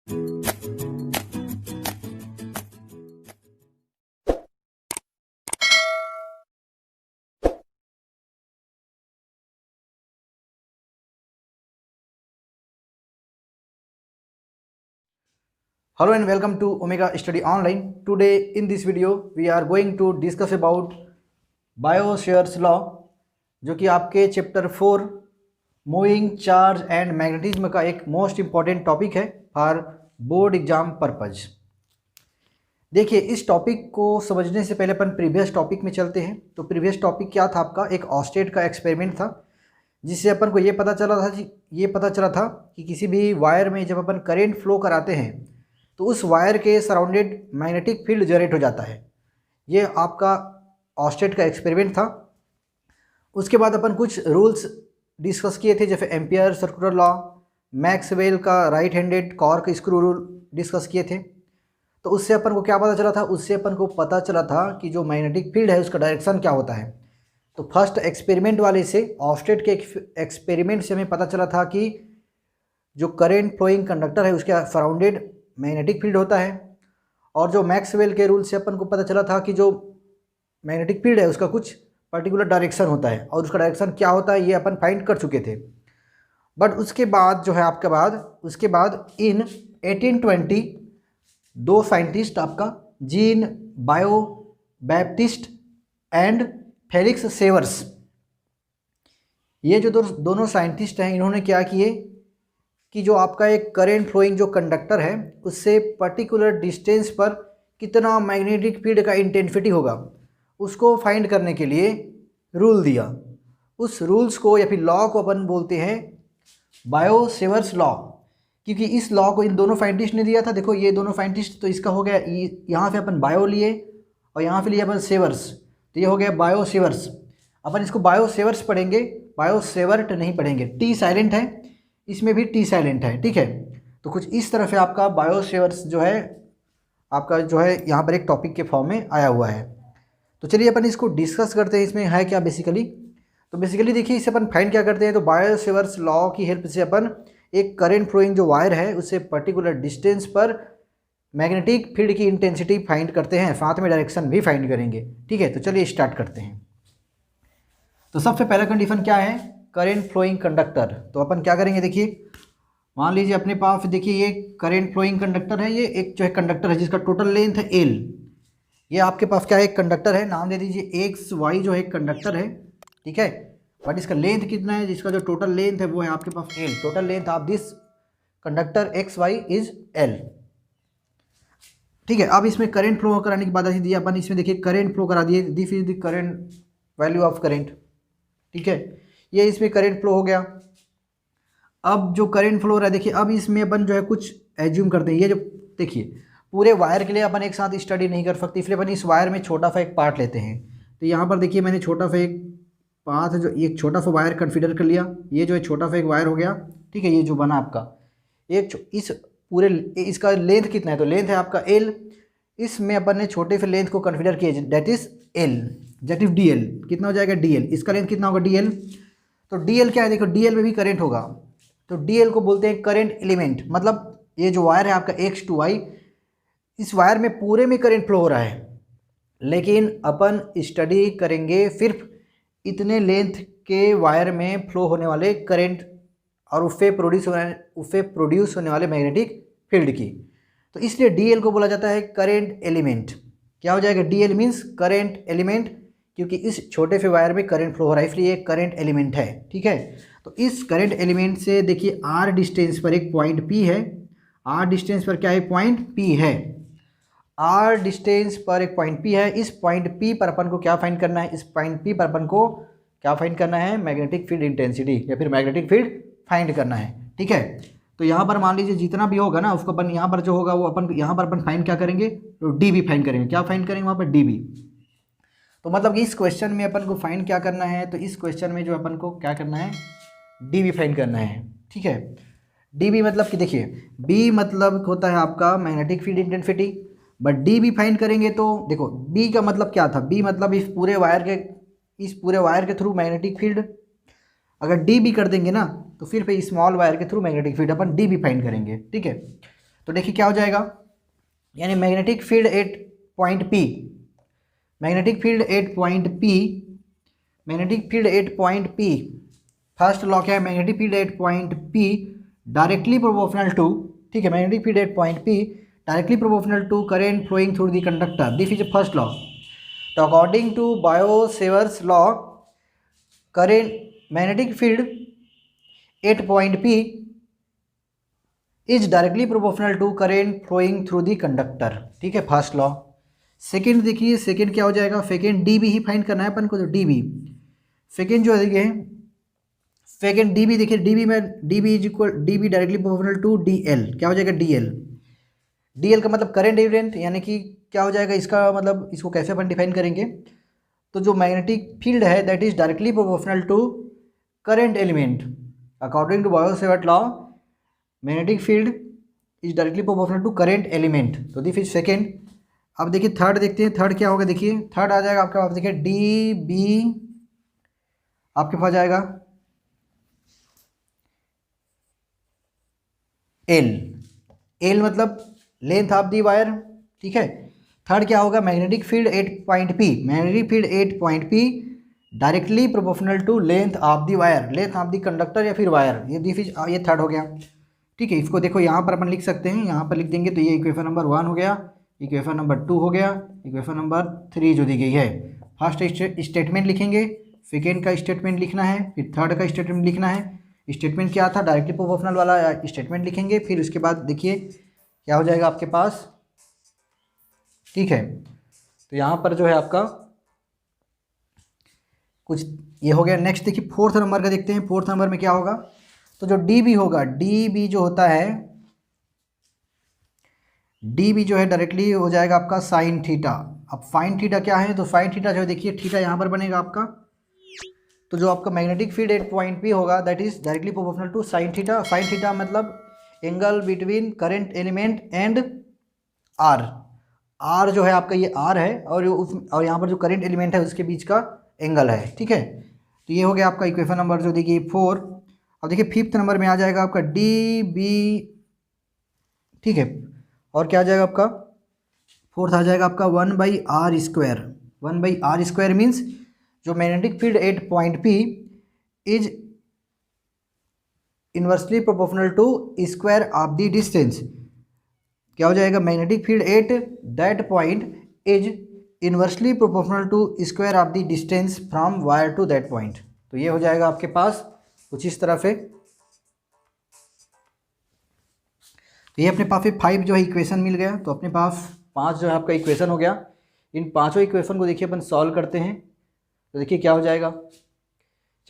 Hello and welcome to Omega Study Online. Today in this video we are going to discuss about Biosphere's law, जो कि आपके chapter 4 moving charge and magnetism का एक most important topic है for board exam purpose. देखिए, इस topic को समझने से पहले अपन प्रीवियस टॉपिक में चलते हैं। तो प्रीवियस टॉपिक क्या था आपका? एक ऑस्टेट का एक्सपेरिमेंट था, जिससे अपन को ये पता चला था कि किसी भी वायर में जब अपन करेंट फ्लो कराते हैं तो उस वायर के सराउंडेड मैग्नेटिक फील्ड जनरेट हो जाता है। ये आपका ऑस्टेट का एक्सपेरिमेंट था। उसके बाद अपन कुछ रूल्स डिस्कस किए थे, जैसे एम्पियर सर्कुलर लॉ, मैक्सवेल का right handed cork screw rule discuss किए थे। तो उससे अपन को क्या पता चला था? उससे अपन को पता चला था कि जो मैग्नेटिक फील्ड है उसका डायरेक्शन क्या होता है। तो फर्स्ट एक्सपेरिमेंट वाले से, ऑस्टेट के एक्सपेरिमेंट से हमें पता चला था कि जो करेंट फ्लोइंग कंडक्टर है उसके सराउंडेड मैग्नेटिक फील्ड होता है। और जो मैक्सवेल के रूल से अपन को पता चला था कि जो मैग्नेटिक फील्ड है उसका कुछ पर्टिकुलर डायरेक्शन होता है, और उसका डायरेक्शन क्या होता है ये अपन फाइंड कर चुके थे। बट उसके बाद जो है उसके बाद इन 1820 दो साइंटिस्ट आपका Jean Biot Baptiste and Felix Savart, ये जो दोनों साइंटिस्ट हैं, इन्होंने क्या किए कि जो आपका एक करेंट फ्लोइंग जो कंडक्टर है उससे पर्टिकुलर डिस्टेंस पर कितना मैग्नेटिक फील्ड का इंटेंसिटी होगा उसको फाइंड करने के लिए रूल दिया। उस रूल्स को या फिर लॉ को अपन बोलते हैं बायोसेवर्स लॉ, क्योंकि इस लॉ को इन दोनों साइंटिस्ट ने दिया था। देखो, ये दोनों साइंटिस्ट, तो इसका हो गया, यहाँ से अपन बायो लिए और यहाँ पे लिए अपन सेवर्स, तो ये हो गया बायोसेवर्स। अपन इसको बायोसेवर्स पढ़ेंगे, बायोसेवर्ट नहीं पढ़ेंगे। टी साइलेंट है, इसमें भी टी साइलेंट है, ठीक है। तो कुछ इस तरह से आपका बायोसेवर्स जो है आपका जो है यहाँ पर एक टॉपिक के फॉर्म में आया हुआ है। तो चलिए अपन इसको डिस्कस करते हैं, इसमें है क्या बेसिकली। तो बेसिकली देखिए, इससे अपन फाइंड क्या करते हैं, तो बायोसेवर्स लॉ की हेल्प से अपन एक करंट फ्लोइंग जो वायर है उससे पर्टिकुलर डिस्टेंस पर मैग्नेटिक फील्ड की इंटेंसिटी फाइंड करते हैं, साथ में डायरेक्शन भी फाइंड करेंगे, ठीक है। तो चलिए स्टार्ट करते हैं। तो सबसे पहला कंडीशन क्या है? Current flowing conductor. तो अपन क्या करेंगे, देखिए, मान लीजिए अपने पास, देखिए, ये करेंट फ्लोइंग कंडक्टर है, ये एक जो है कंडक्टर है जिसका टोटल लेंथ है एल। ये आपके पास क्या है? एक कंडक्टर है, नाम दे दीजिए एक्स वाई, जो है एक कंडक्टर है, ठीक है। बट इसका लेंथ कितना है? जिसका जो टोटल लेंथ है वो है आपके पास L. Total length of this conductor X Y is L, ठीक है। अब इसमें करंट फ्लो कराने की बात आई थी अपन, इसमें देखिए करंट फ्लो करा दिए, this is the current value of current, ठीक है। ये इसमें करंट फ्लो हो गया। अब जो करंट फ्लो हो रहा है, देखिए, अब इसमें अपन जो है कुछ एज्यूम करते हैं। ये जो देखिए, पूरे वायर के लिए अपन एक साथ स्टडी नहीं कर सकते, इसलिए अपन इस वायर में छोटा सा एक पार्ट लेते हैं। तो यहाँ पर देखिए, मैंने छोटा सा एक पार्ट, जो एक छोटा सा वायर कंसीडर कर लिया। ये जो है छोटा सा एक वायर हो गया, ठीक है। ये जो बना आपका एक इस पूरे, इसका लेंथ कितना है? तो लेंथ है आपका एल। इसमें अपन ने छोटे से लेंथ को कंसीडर किया, that is L, that is D L. कितना हो जाएगा? D L. इसका लेंथ कितना होगा? D L. तो डीएल क्या है? देखो, डीएल में भी करंट होगा, तो डीएल को बोलते हैं करंट एलिमेंट। मतलब ये जो वायर है आपका एक्स टू वाई, इस वायर में पूरे में करंट फ्लो हो रहा है, लेकिन अपन स्टडी करेंगे सिर्फ इतने लेंथ के वायर में फ्लो होने वाले करंट और उससे प्रोड्यूस होने वाले मैग्नेटिक फील्ड की। तो इसलिए डीएल को बोला जाता है करंट एलिमेंट। क्या हो जाएगा? डीएल मीन्स करंट एलिमेंट, क्योंकि इस छोटे से वायर में करंट फ्लो हो रहा है, इसलिए एक करंट एलिमेंट है, ठीक है। तो इस करंट एलिमेंट से देखिए, आर डिस्टेंस पर एक पॉइंट पी है। आर डिस्टेंस पर क्या है? पॉइंट पी है। आर डिस्टेंस पर एक पॉइंट पी है। इस पॉइंट पी पर अपन को क्या फाइंड करना है? इस पॉइंट पी पर अपन को क्या फाइंड करना है? मैग्नेटिक फील्ड इंटेंसिटी या फिर मैग्नेटिक फील्ड फाइंड करना है, ठीक है। तो यहाँ पर मान लीजिए जितना भी होगा ना, उसको अपन यहाँ पर जो होगा वो अपन यहाँ पर अपन फाइंड क्या करेंगे? तो डी बी फाइंड करेंगे। क्या फाइंड करेंगे वहाँ पर? D B. तो मतलब कि इस क्वेश्चन में अपन को फाइंड क्या करना है? तो इस क्वेश्चन में जो अपन को क्या करना है? डी बी फाइंड करना है, ठीक है। डी बी मतलब कि देखिए, बी मतलब होता है आपका magnetic field intensity, but d B find करेंगे तो देखो, बी का मतलब क्या था? बी मतलब इस पूरे वायर के थ्रू मैग्नेटिक फील्ड। अगर डी बी कर देंगे ना, तो फिर स्मॉल वायर के थ्रू मैग्नेटिक फील्ड अपन डी बी फाइंड करेंगे, ठीक है। तो देखिए क्या हो जाएगा, यानी magnetic field at point P, magnetic field at point P, magnetic field at point P, first law क्या है, magnetic field at point P directly proportional to, ठीक है, magnetic field at point P directly proportional to current flowing through the conductor, this is first law. तो according to Biot Savart's law, current magnetic field at point P is directly proportional to current flowing through the conductor, ठीक है, first law. Second देखिए, second क्या हो जाएगा, second d B ही find करना है अपन को, तो डी बी सेकेंड जो है देखिए, सेकेंड डी बी देखिए, डी बी में d B is equal, d B directly proportional to d L, क्या हो जाएगा डी एल, डी एल का मतलब करेंट एलिमेंट, यानी कि क्या हो जाएगा इसका मतलब, इसको कैसे अपन डिफाइन करेंगे, तो जो मैग्नेटिक फील्ड है that is directly proportional to current element, according to Biot Savart law magnetic field is directly proportional to current element, तो दिस इज सेकेंड। अब देखिए थर्ड देखते हैं, थर्ड क्या होगा, देखिए थर्ड आ जाएगा आपके पास, देखिए डी बी आपके पास जाएगा एल, एल मतलब लेंथ ऑफ दी वायर, ठीक है। थर्ड क्या होगा, magnetic field at point P, magnetic field at point P directly proportional to length of the wire, length of the conductor या फिर वायर, ये थर्ड हो गया, ठीक है। इसको देखो यहाँ पर अपन लिख सकते हैं, यहाँ पर लिख देंगे तो ये इक्वेशन नंबर 1 हो गया, इक्वेशन नंबर 2 हो गया, इक्वेशन नंबर 3 जो दी गई है। फर्स्ट स्टेटमेंट लिखेंगे, सेकेंड का स्टेटमेंट लिखना है, फिर थर्ड का स्टेटमेंट लिखना है। स्टेटमेंट क्या था, डायरेक्टली प्रोपोर्शनल वाला स्टेटमेंट लिखेंगे, फिर उसके बाद देखिए क्या हो जाएगा आपके पास, ठीक है। तो यहाँ पर जो है आपका कुछ ये हो गया। नेक्स्ट देखिए फोर्थ नंबर का देखते हैं, फोर्थ नंबर में क्या होगा, तो जो डी बी होगा, डी बी जो होता है, डी बी जो है डायरेक्टली हो जाएगा आपका साइन थीटा। अब फाइन थीटा क्या है, तो फाइन थीटा जो है देखिए, थीटा यहाँ पर बनेगा आपका, तो जो आपका magnetic field at point P होगा that is directly proportional to sine theta. Sine theta मतलब angle between current element and R, R जो है आपका ये आर है, और यहाँ पर जो करेंट एलिमेंट है उसके बीच का एंगल है, ठीक है। तो ये हो गया आपका इक्वेशन नंबर जो देखिए 4। अब देखिए फिफ्थ नंबर में आ जाएगा आपका डी बी, ठीक है, और क्या आ जाएगा आपका, फोर्थ आ जाएगा आपका 1/r², 1/r² मीन्स जो magnetic field at point P is inversely proportional to square of the distance, क्या हो जाएगा, magnetic field at that point is inversely proportional to square of the distance from wire to that point. तो ये हो जाएगा आपके पास कुछ इस तरह से। तो ये अपने पास 5 जो है इक्वेशन मिल गया, तो अपने पास 5 जो है आपका इक्वेशन हो गया। इन पांचों इक्वेशन को देखिए अपन सॉल्व करते हैं, तो देखिए क्या हो जाएगा।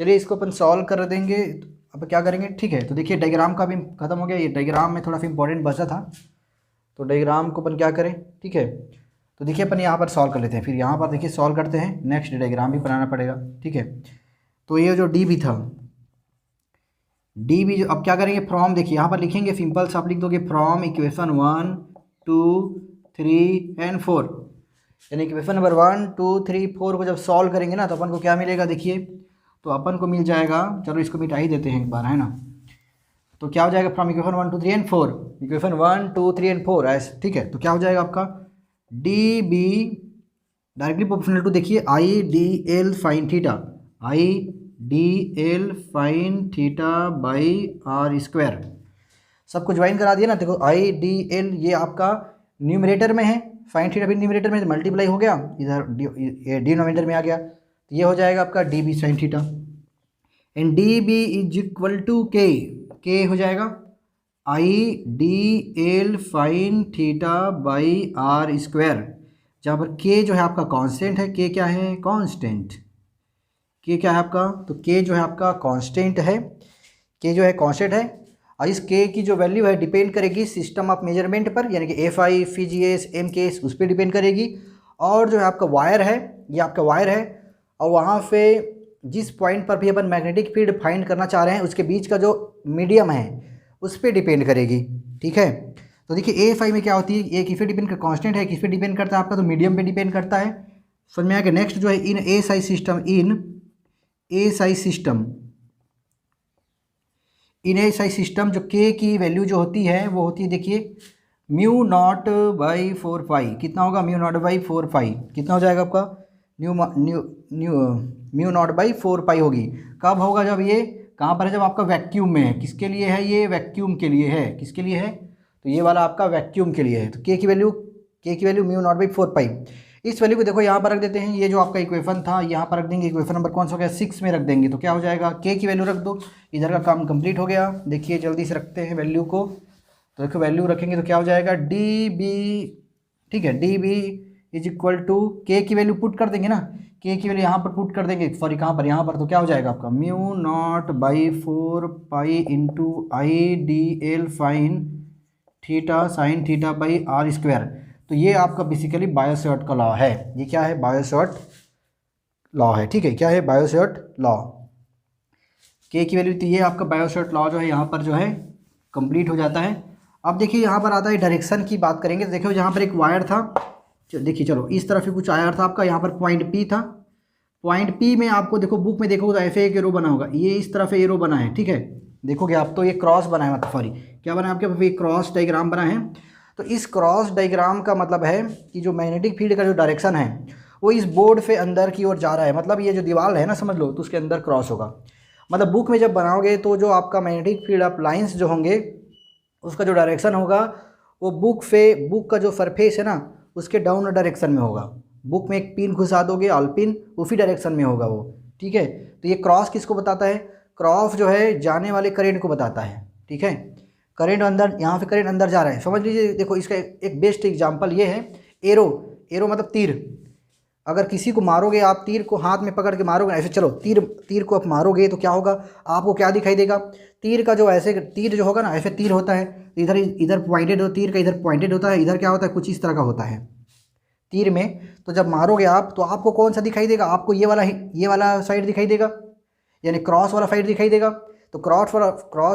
चलिए इसको अपन सॉल्व कर देंगे, अब क्या करेंगे, ठीक है। तो देखिए डायग्राम का भी खत्म हो गया, ये डायग्राम में थोड़ा सा इंपॉर्टेंट बचा था, तो डायग्राम को अपन क्या करें, ठीक है। तो देखिए अपन यहाँ पर सॉल्व कर लेते हैं, फिर यहाँ पर देखिए सॉल्व करते हैं, नेक्स्ट डायग्राम भी बनाना पड़ेगा, ठीक है। तो ये जो डी बी था, डी बी जो अब क्या करेंगे, फ्रॉम देखिए यहाँ पर लिखेंगे, सिंपल सा आप लिख दोगे फ्रॉम इक्वेशन 1 2 3 एंड 4, यानी इक्वेशन नंबर 1 2 3 4 को जब सॉल्व करेंगे ना तो अपन को क्या मिलेगा, देखिए तो अपन को मिल जाएगा, चलो इसको मिटा ही देते हैं एक बार, है ना। तो क्या हो जाएगा, from equation 1 2 3 and 4, equation 1 2 3 and 4 ऐसे, ठीक है। तो क्या हो जाएगा आपका d B directly proportional to, देखिए I d L sine theta, I d L sine theta by r², सबको ज्वाइन करा दिया ना। देखो आई डी एल ये आपका न्यूमरेटर में है, फाइन थीटा भी न्यूमरेटर में, मल्टीप्लाई हो गया, इधर डिनोमिनेटर में आ गया, तो ये हो जाएगा आपका d B sine theta. And d B is equal to k हो जाएगा I d L sine theta by r², जहाँ पर के जो है आपका कांस्टेंट है, के क्या है, कांस्टेंट, के क्या है आपका, तो के जो है आपका कांस्टेंट है, के जो है कांस्टेंट है, और इस के की जो वैल्यू है डिपेंड करेगी सिस्टम ऑफ मेजरमेंट पर, यानी कि एफ आई फी G S M K S उस पर डिपेंड करेगी। और जो है आपका वायर है, ये आपका वायर है, और वहाँ पे जिस पॉइंट पर भी अपन मैग्नेटिक फील्ड फाइंड करना चाह रहे हैं उसके बीच का जो मीडियम है उस पर डिपेंड करेगी, ठीक है। तो देखिए एफ आई में क्या होती है, ये किस पे डिपेंड कर, कांस्टेंट है, किस पे डिपेंड करता है आपका, तो मीडियम पे डिपेंड करता है, समझ में आ गया। नेक्स्ट जो है in S I system, in S I system, in S I system जो के की वैल्यू जो होती है वो होती है, देखिए म्यू नॉट बाई 4 पाई कितना होगा, म्यू नॉट बाई 4 पाई कितना हो जाएगा आपका, new new new mu naught by 4 पाई होगी। कब होगा, जब ये कहाँ पर है, जब आपका वैक्यूम में है। किसके लिए है ये, वैक्यूम के लिए है। किसके लिए है, तो ये वाला आपका वैक्यूम के लिए है। तो के की वैल्यू म्यू नॉट बाई 4 पाई। इस वैल्यू को देखो यहाँ पर रख देते हैं, ये जो आपका इक्वेशन था यहाँ पर रख देंगे, इक्वेशन नंबर कौन सा हो गया, 6 में रख देंगे। तो क्या हो जाएगा, के की वैल्यू रख दो, इधर का काम कंप्लीट हो गया। देखिए जल्दी से रखते हैं वैल्यू को। तो देखो वैल्यू रखेंगे तो क्या हो जाएगा, डी बी, ठीक है, d B is equal to k की वैल्यू पुट कर देंगे ना, के की वैल्यू यहाँ पर पुट कर देंगे, सॉरी कहाँ पर, यहाँ पर। तो क्या हो जाएगा आपका mu naught by 4 pi into I d L sine theta by r square. तो ये आपका बेसिकली बायो-सैवर्ट का लॉ है। ये क्या है, बायो-सैवर्ट लॉ है, ठीक है। क्या है, बायो-सैवर्ट लॉ। के की वैल्यू, तो ये आपका बायो-सैवर्ट लॉ जो है यहाँ पर जो है कंप्लीट हो जाता है। अब देखिए यहाँ पर आता है डायरेक्शन की बात करेंगे। तो देखो यहाँ पर एक वायर था, देखिए चलो इस तरफ ही कुछ वायर था आपका, यहाँ पर पॉइंट पी था। पॉइंट पी में आपको देखो बुक में देखो तो ऐसे एक एरो बना होगा, ये इस तरफ एरो बना है, ठीक है। देखोगे आप तो ये क्रॉस बना है, मतलब सॉरी क्या बना है आपके पास, क्रॉस डायग्राम बना है। तो इस क्रॉस डायग्राम का मतलब है कि जो मैग्नेटिक फील्ड का जो डायरेक्शन है वो इस बोर्ड से अंदर की ओर जा रहा है। मतलब ये जो दीवार है ना, समझ लो, तो उसके अंदर क्रॉस होगा। मतलब बुक में जब बनाओगे तो जो आपका मैग्नेटिक फील्ड ऑफ लाइंस जो होंगे उसका जो डायरेक्शन होगा वो बुक का जो सरफेस है ना उसके डाउन डायरेक्शन में होगा। बुक में एक पिन घुसा दोगे, ऑल पिन उसी डायरेक्शन में होगा वो, ठीक है। तो ये क्रॉस किसको बताता है, क्रॉस जो है जाने वाले करंट को बताता है, ठीक है। करंट अंदर, यहाँ पे करंट अंदर जा रहा है, समझ लीजिए। देखो इसका एक बेस्ट एग्जांपल ये है, एरो मतलब तीर। अगर किसी को मारोगे आप, तीर को हाथ में पकड़ के मारोगे ऐसे, चलो तीर को आप मारोगे तो क्या होगा, आपको क्या दिखाई देगा, तीर का जो ऐसे तीर जो होगा ना, ऐसे तीर होता है, इधर पॉइंटेड हो, तीर का इधर पॉइंटेड होता है, इधर क्या होता है, कुछ इस तरह का होता है तीर में। तो जब मारोगे आप तो आपको कौन सा दिखाई देगा, आपको ये वाला साइड दिखाई देगा, यानी क्रॉस वाला साइड दिखाई देगा। तो क्रॉस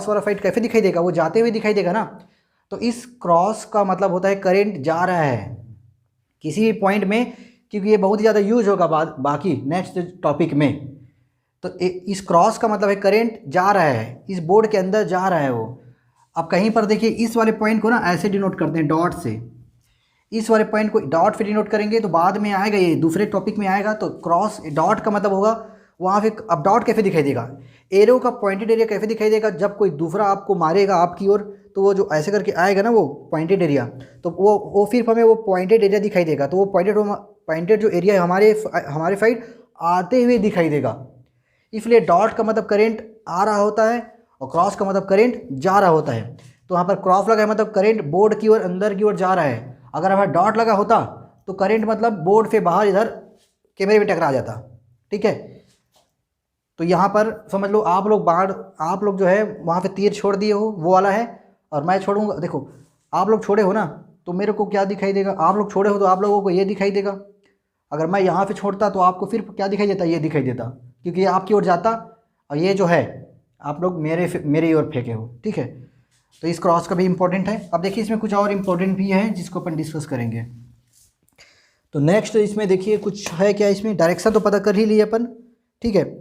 वाला साइड कैसे दिखाई देगा, वो जाते हुए दिखाई देगा ना। तो इस क्रॉस का मतलब होता है करंट जा रहा है किसी भी पॉइंट में, क्योंकि ये बहुत ही ज़्यादा यूज होगा बाकी नेक्स्ट टॉपिक में। तो इस क्रॉस का मतलब है करंट जा रहा है, इस बोर्ड के अंदर जा रहा है वो। अब कहीं पर देखिए इस वाले पॉइंट को ना ऐसे डिनोट करते हैं डॉट से, इस वाले पॉइंट को डॉट से डिनोट करेंगे तो बाद में आएगा, ये दूसरे टॉपिक में आएगा। तो क्रॉस डॉट का मतलब होगा वहाँ पे, अब डॉट कैसे दिखाई देगा, एरो का पॉइंटेड एरिया कैसे दिखाई देगा, जब कोई दूसरा आपको मारेगा आपकी ओर तो वो जो ऐसे करके आएगा ना वो पॉइंटेड एरिया, तो वो फिर हमें वो पॉइंटेड एरिया दिखाई देगा। तो वो पॉइंटेड जो एरिया है हमारे साइड आते हुए दिखाई देगा। इसलिए डॉट का मतलब करंट आ रहा होता है और क्रॉस का मतलब करंट जा रहा होता है। तो वहाँ पर क्रॉस लगा है मतलब करंट बोर्ड की ओर अंदर की ओर जा रहा है। अगर हमारा डॉट लगा होता तो करंट मतलब बोर्ड से बाहर इधर कैमरे में टकरा जाता, ठीक है। तो यहाँ पर समझ लो आप लोग जो है वहाँ पे तीर छोड़ दिए हो, वो वाला है, और मैं छोड़ूंगा। देखो आप लोग छोड़े हो ना तो मेरे को क्या दिखाई देगा, आप लोग छोड़े हो तो आप लोगों को ये दिखाई देगा। अगर मैं यहाँ पे छोड़ता तो आपको फिर क्या दिखाई देता, ये दिखाई देता, क्योंकि ये आपकी ओर जाता और ये जो है आप लोग मेरे ओर फेंके हो, ठीक है। तो इस क्रॉस का भी इम्पोर्टेंट है। अब देखिए इसमें कुछ और इम्पोर्टेंट भी है जिसको अपन डिस्कस करेंगे। तो नेक्स्ट इसमें देखिए कुछ है क्या, इसमें डायरेक्शन तो पता कर ही लिए अपन, ठीक है।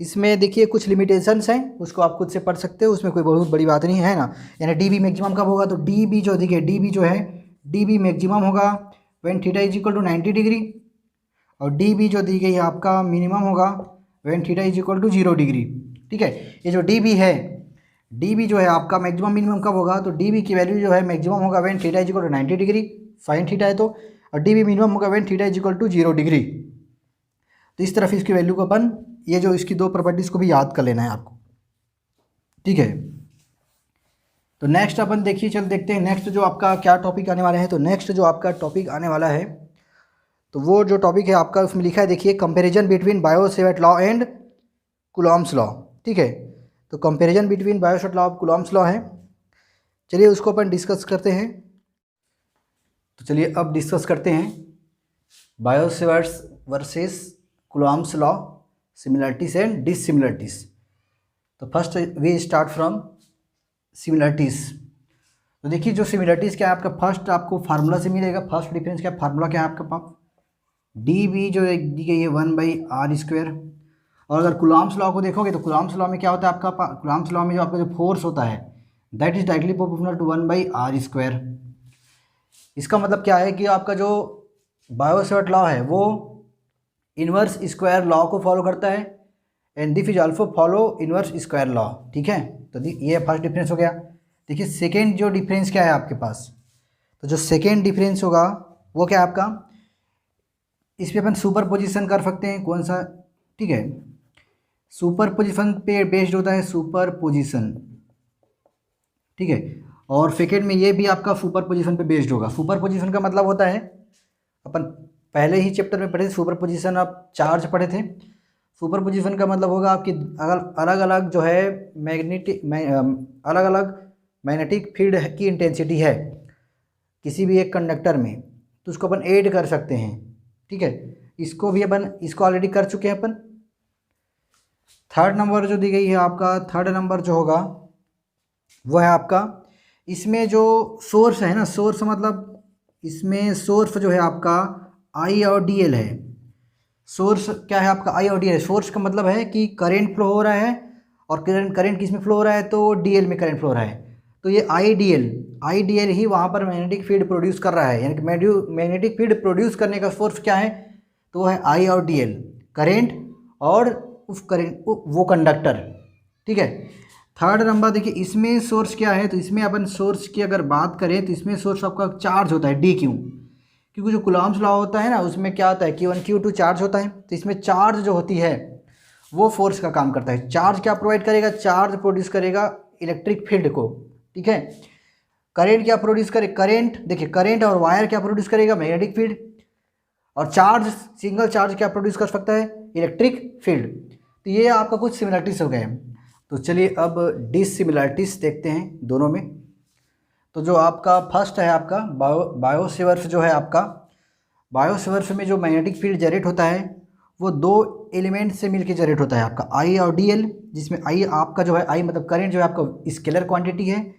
इसमें देखिए कुछ लिमिटेशंस हैं, उसको आप खुद से पढ़ सकते हो, उसमें कोई बहुत बड़ी बात नहीं है ना। यानी डी बी मैक्सिमम कब होगा, तो डी बी जो देखिए डी बी जो है डी बी मैक्सिमम होगा when theta is equal to 90 degree, और डी बी जो दी गई है आपका मिनिमम होगा when theta is equal to 0 degree, ठीक है। ये जो डी बी है, डी बी जो है आपका मैक्सिमम मिनिमम कब होगा, तो डी बी की वैल्यू जो है मैक्सिमम होगा when theta is equal to 90 degree, sine theta है तो, और डी बी मिनिमम होगा when theta is equal to 0 degree. तो इस तरफ इसकी वैल्यू को अपन, ये जो इसकी दो प्रॉपर्टीज़ को भी याद कर लेना है आपको, ठीक है। तो नेक्स्ट अपन देखिए, चल देखते हैं नेक्स्ट जो आपका क्या टॉपिक आने वाला है। तो नेक्स्ट जो आपका टॉपिक आने वाला है तो वो जो टॉपिक है आपका उसमें लिखा है, देखिए comparison between bio-Savart law and Coulomb's law, ठीक है। तो कंपैरिजन बिटवीन बायो-सैवर्ट लॉ और कूलॉम्स लॉ है, चलिए उसको अपन डिस्कस करते हैं। तो चलिए अब डिस्कस करते हैं Biot Savart versus Coulomb's law, similarities and dissimilarities. तो first we start from similarities. तो देखिए जो सिमिलरिटीज क्या है आपका, फर्स्ट आपको फार्मूला से मिलेगा। फर्स्ट डिफरेंस क्या, फार्मूला क्या है आपका पास, डी बी जो दी गई है 1/r²। और अगर कूलॉम्स लॉ को देखोगे तो कूलॉम्स लॉ में क्या होता है आपका, कूलॉम्स लॉ में जो आपका जो फोर्स होता है that is directly proportional to 1/r²। इसका मतलब क्या है कि आपका जो बायो-सेवर्ट लॉ है वो इन्वर्स स्क्वायर लॉ को फॉलो करता है and this is also follow inverse square law. ठीक है, तो ये फर्स्ट डिफरेंस हो गया। देखिए सेकेंड जो डिफरेंस क्या है आपके पास, तो जो सेकेंड डिफरेंस होगा वो क्या है आपका, इस पर अपन सुपर पोजिशन कर सकते हैं। कौन सा, ठीक है, सुपर पोजिशन पे बेस्ड होता है सुपर पोजिशन। ठीक है, और सेकेंड में ये भी आपका सुपर पोजिशन पे बेस्ड होगा। सुपर पोजिशन का मतलब होता है, अपन पहले ही चैप्टर में पढ़े थे सुपर पोजिशन ऑफ चार्ज पढ़े थे। सुपर पोजिशन का मतलब होगा आपकी अलग अलग जो है अलग अलग मैग्नेटिक फील्ड की इंटेंसिटी है किसी भी एक कंडक्टर में, तो उसको अपन ऐड कर सकते हैं। ठीक है, इसको भी अपन इसको ऑलरेडी कर चुके हैं अपन। थर्ड नंबर जो दी गई है आपका, थर्ड नंबर जो होगा वो है आपका, इसमें जो सोर्स है ना, सोर्स मतलब इसमें सोर्स जो है आपका आई और डी एल है। सोर्स क्या है आपका, आई और डी एल। सोर्स का मतलब है कि करंट फ्लो हो रहा है, और करंट किस में फ्लो हो रहा है, तो डी एल में करंट फ्लो हो रहा है। तो ये आई डी एल ही वहाँ पर मैग्नेटिक फील्ड प्रोड्यूस कर रहा है, यानी कि मैग्नेटिक फील्ड प्रोड्यूस करने का सोर्स क्या है, तो वो है आई और डी एल, करेंट और उस करेंट वो कंडक्टर। ठीक है, थर्ड नंबर देखिए इसमें सोर्स क्या है, तो इसमें अपन सोर्स की अगर बात करें तो इसमें सोर्स आपका चार्ज होता है डी क्यू, क्योंकि जो कुलॉम्स लॉ होता है ना उसमें क्या होता है Q1 Q2 चार्ज होता है। तो इसमें चार्ज जो होती है वो फोर्स का काम करता है। चार्ज क्या प्रोवाइड करेगा, चार्ज प्रोड्यूस करेगा इलेक्ट्रिक फील्ड को। ठीक है, करेंट क्या प्रोड्यूस करे, करेंट देखिए करेंट और वायर क्या प्रोड्यूस करेगा, मैग्नेटिक फील्ड। और चार्ज, सिंगल चार्ज क्या प्रोड्यूस कर सकता है, इलेक्ट्रिक फील्ड। तो ये आपका कुछ सिमिलरिटीज हो गए। तो चलिए अब डिससिमिलरिटीज देखते हैं दोनों में। तो जो आपका फर्स्ट है आपका बायोसेवर्स जो है आपका, बायोसेवर्स में जो मैग्नेटिक फील्ड जनरेट होता है वो दो एलिमेंट से मिलकर जनरेट होता है आपका, आई और डी एल। जिसमें आई आपका जो है, आई मतलब करंट जो है आपका स्केलर क्वांटिटी है,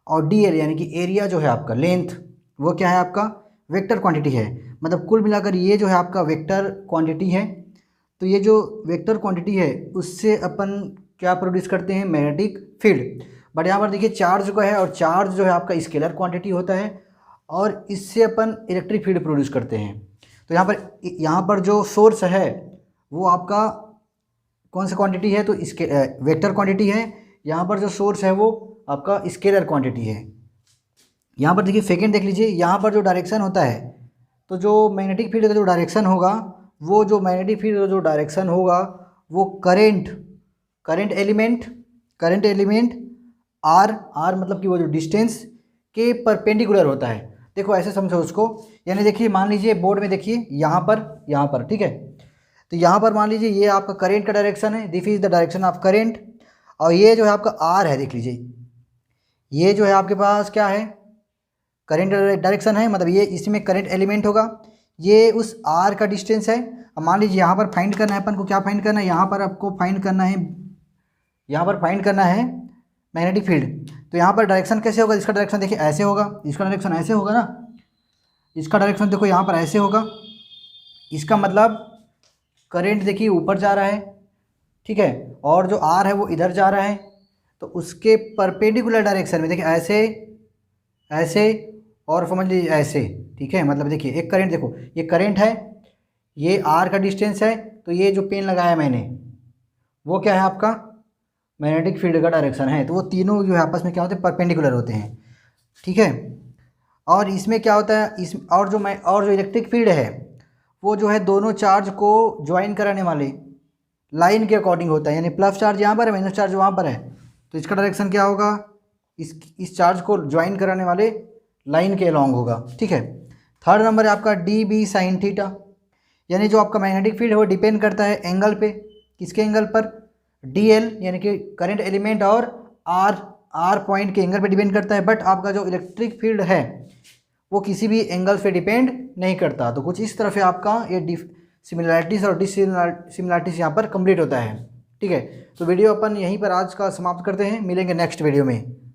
और डी एल यानी कि एरिया जो है आपका, लेंथ, वो क्या है आपका वेक्टर क्वांटिटी है। मतलब कुल मिलाकर ये जो है आपका वेक्टर क्वांटिटी है। तो ये जो वेक्टर क्वांटिटी है उससे अपन क्या प्रोड्यूस करते हैं, मैग्नेटिक फील्ड। बट यहाँ पर देखिए चार्ज का है, और चार्ज जो है आपका स्केलर क्वांटिटी होता है, और इससे अपन इलेक्ट्रिक फील्ड प्रोड्यूस करते हैं। तो यहाँ पर जो सोर्स है वो आपका कौन सा क्वांटिटी है, तो इसके वेक्टर क्वांटिटी है। यहाँ पर जो सोर्स है वो आपका स्केलर क्वांटिटी है। यहाँ पर देखिए सेकेंड देख लीजिए, यहाँ पर जो डायरेक्शन होता है, तो जो मैग्नेटिक फील्ड का जो डायरेक्शन होगा, वो जो मैग्नेटिक फील्ड का जो डायरेक्शन होगा वो करंट एलिमेंट आर मतलब कि वो जो डिस्टेंस के परपेंडिकुलर होता है। देखो ऐसे समझो उसको, यानी देखिए मान लीजिए बोर्ड में देखिए यहाँ पर ठीक है, तो यहाँ पर मान लीजिए ये आपका करंट का डायरेक्शन है, this is the direction of current. और ये जो है आपका आर है, देख लीजिए ये जो है आपके पास क्या है, करंट डायरेक्शन है, मतलब ये इसमें करंट एलिमेंट होगा, ये उस आर का डिस्टेंस है। अब मान लीजिए यहाँ पर फाइंड करना है अपन को, क्या फाइंड करना है, यहाँ पर आपको फाइंड करना है मैग्नेटिक फील्ड। तो यहाँ पर डायरेक्शन कैसे होगा, इसका डायरेक्शन देखिए ऐसे होगा, इसका डायरेक्शन ऐसे होगा ना, इसका डायरेक्शन देखो यहाँ पर ऐसे होगा। इसका मतलब करंट देखिए ऊपर जा रहा है, ठीक है, और जो आर है वो इधर जा रहा है। तो उसके परपेंडिकुलर डायरेक्शन में देखिए ऐसे और समझ लीजिए ऐसे। ठीक है, मतलब देखिए एक करंट, देखो ये करंट है, ये आर का डिस्टेंस है, तो ये जो पेन लगाया मैंने वो क्या है आपका मैग्नेटिक फील्ड का डायरेक्शन है। तो वो तीनों जो है आपस में क्या होते हैं, परपेंडिकुलर होते हैं। ठीक है, और इसमें क्या होता है, और जो इलेक्ट्रिक फील्ड है वो जो है दोनों चार्ज को ज्वाइन कराने वाले लाइन के अकॉर्डिंग होता है, यानी प्लस चार्ज यहाँ पर है, माइनस चार्ज वहाँ पर है, तो इसका डायरेक्शन क्या होगा, इस चार्ज को ज्वाइन कराने वाले लाइन के अलॉन्ग होगा। ठीक है, थर्ड नंबर है आपका डी बी साइन थीटा, यानी जो आपका मैग्नेटिक फील्ड है वो डिपेंड करता है एंगल पे, किसके एंगल पर, डी एल यानी कि करंट एलिमेंट और आर पॉइंट के एंगल पे डिपेंड करता है। बट आपका जो इलेक्ट्रिक फील्ड है वो किसी भी एंगल पे डिपेंड नहीं करता। तो कुछ इस तरह से आपका ये सिमिलरिटीज़ और डिससिमिलरिटीज़ यहाँ पर कंप्लीट होता है। ठीक है, तो वीडियो अपन यहीं पर आज का समाप्त करते हैं, मिलेंगे नेक्स्ट वीडियो में।